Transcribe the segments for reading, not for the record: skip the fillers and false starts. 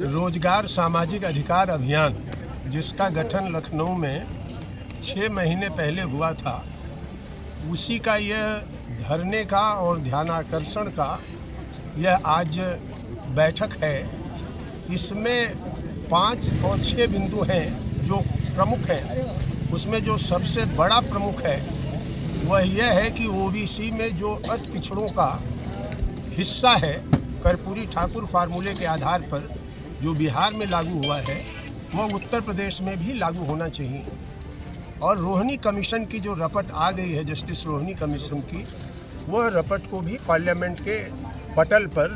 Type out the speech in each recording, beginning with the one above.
रोजगार सामाजिक अधिकार अभियान, जिसका गठन लखनऊ में 6 महीने पहले हुआ था, उसी का यह धरने का और ध्यानाकर्षण का यह आज बैठक है। इसमें 5 और 6 बिंदु हैं जो प्रमुख हैं। उसमें जो सबसे बड़ा प्रमुख है वह यह है कि ओबीसी में जो अति पिछड़ों का हिस्सा है, कर्पूरी ठाकुर फार्मूले के आधार पर जो बिहार में लागू हुआ है वह उत्तर प्रदेश में भी लागू होना चाहिए। और रोहिणी कमीशन की जो रपट आ गई है, जस्टिस रोहिणी कमीशन की, वह रपट को भी पार्लियामेंट के पटल पर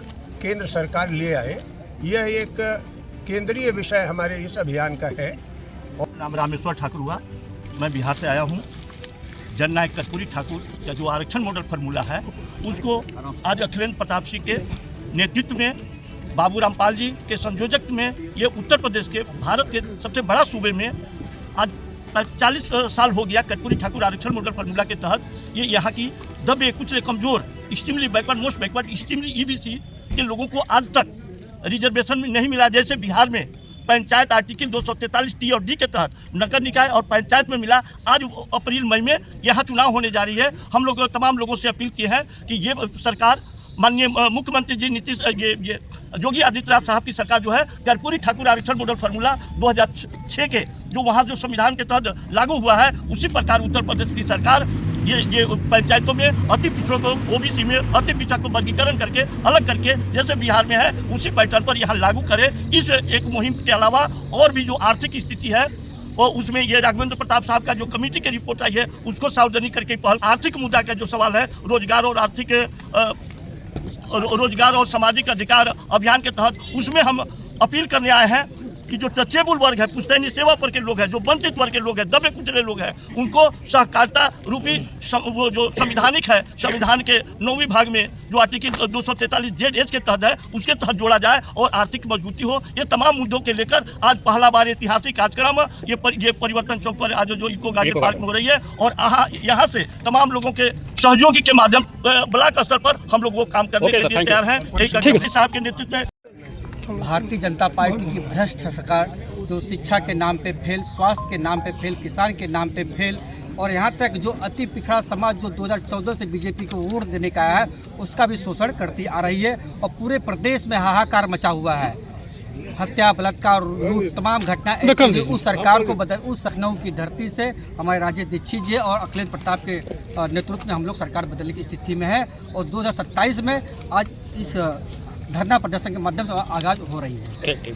केंद्र सरकार ले आए। यह एक केंद्रीय विषय हमारे इस अभियान का है। नाम रामेश्वर ठाकुर हुआ, मैं बिहार से आया हूँ। जननायक कर्पूरी ठाकुर का जो आरक्षण मॉडल फार्मूला है उसको आज अखिलेंद्र प्रताप सिंह के नेतृत्व में, बाबू रामपाल जी के संयोजक में, ये उत्तर प्रदेश के भारत के सबसे बड़ा सूबे में आज 40 साल हो गया। कर्पूरी ठाकुर आरक्षण मॉडल फार्मूला के तहत ये यहाँ की दबे कुचले कमजोर, extremely backward, most backward, extremely EBC के लोगों को आज तक रिजर्वेशन में नहीं मिला। जैसे बिहार में पंचायत आर्टिकल 243 टी और डी के तहत नगर निकाय और पंचायत में मिला। आज अप्रैल मई में यहाँ चुनाव होने जा रही है। हम लोग तमाम लोगों से अपील की है कि ये सरकार, माननीय मुख्यमंत्री जी ये योगी आदित्यनाथ साहब की सरकार जो है, कर्पूरी ठाकुर आरक्षण मॉडल फार्मूला 2006 के जो वहाँ जो संविधान के तहत लागू हुआ है, उसी प्रकार उत्तर प्रदेश की सरकार ये पंचायतों में अति पिछड़ों को, ओबीसी में अति पिछड़ा को वर्गीकरण करके अलग करके जैसे बिहार में है उसी पैटर्न पर यहाँ लागू करे। इस एक मुहिम के अलावा और भी जो आर्थिक स्थिति है और उसमें ये राघवेंद्र प्रताप साहब का जो कमेटी की रिपोर्ट आई है उसको सावधानी करके पहल, आर्थिक मुद्दा का जो सवाल है, रोजगार और सामाजिक अधिकार अभियान के तहत, उसमें हम अपील करने आए हैं कि जो टचेबल वर्ग है, पुश्तैनी सेवा पर के लोग हैं, जो वंचित वर्ग के लोग हैं, दबे कुचले लोग हैं, उनको सहकारिता रूपी वो जो संविधानिक है, संविधान के 9वीं भाग में जो आर्टिकल 243 ZH के तहत है उसके तहत जोड़ा जाए और आर्थिक मजबूती हो। ये तमाम मुद्दों के लेकर आज पहला बार ऐतिहासिक कार्यक्रम ये परिवर्तन चौक पर आज जो इको गार्डन पार्क में हो रही है और यहाँ से तमाम लोगों के सहयोगी के माध्यम ब्लॉक स्तर पर हम लोग वो काम करने के लिए तैयार हैं साहब के नेतृत्व में। भारतीय जनता पार्टी की भ्रष्ट सरकार जो शिक्षा के नाम पे फेल, स्वास्थ्य के नाम पे फेल, किसान के नाम पे फेल और यहाँ तक जो अति पिछड़ा समाज जो 2014 से बीजेपी को वोट देने का है उसका भी शोषण करती आ रही है और पूरे प्रदेश में हाहाकार मचा हुआ है। हत्या, बलात्कार, लूट, तमाम घटनाएं उस सरकार को उस लखनऊ की धरती से हमारे राजेश दीक्षित जी और अखिलेंद्र प्रताप के नेतृत्व में हम लोग सरकार बदलने की स्थिति में है और 2027 में आज इस धरना प्रदर्शन के माध्यम से आगाज हो रही है।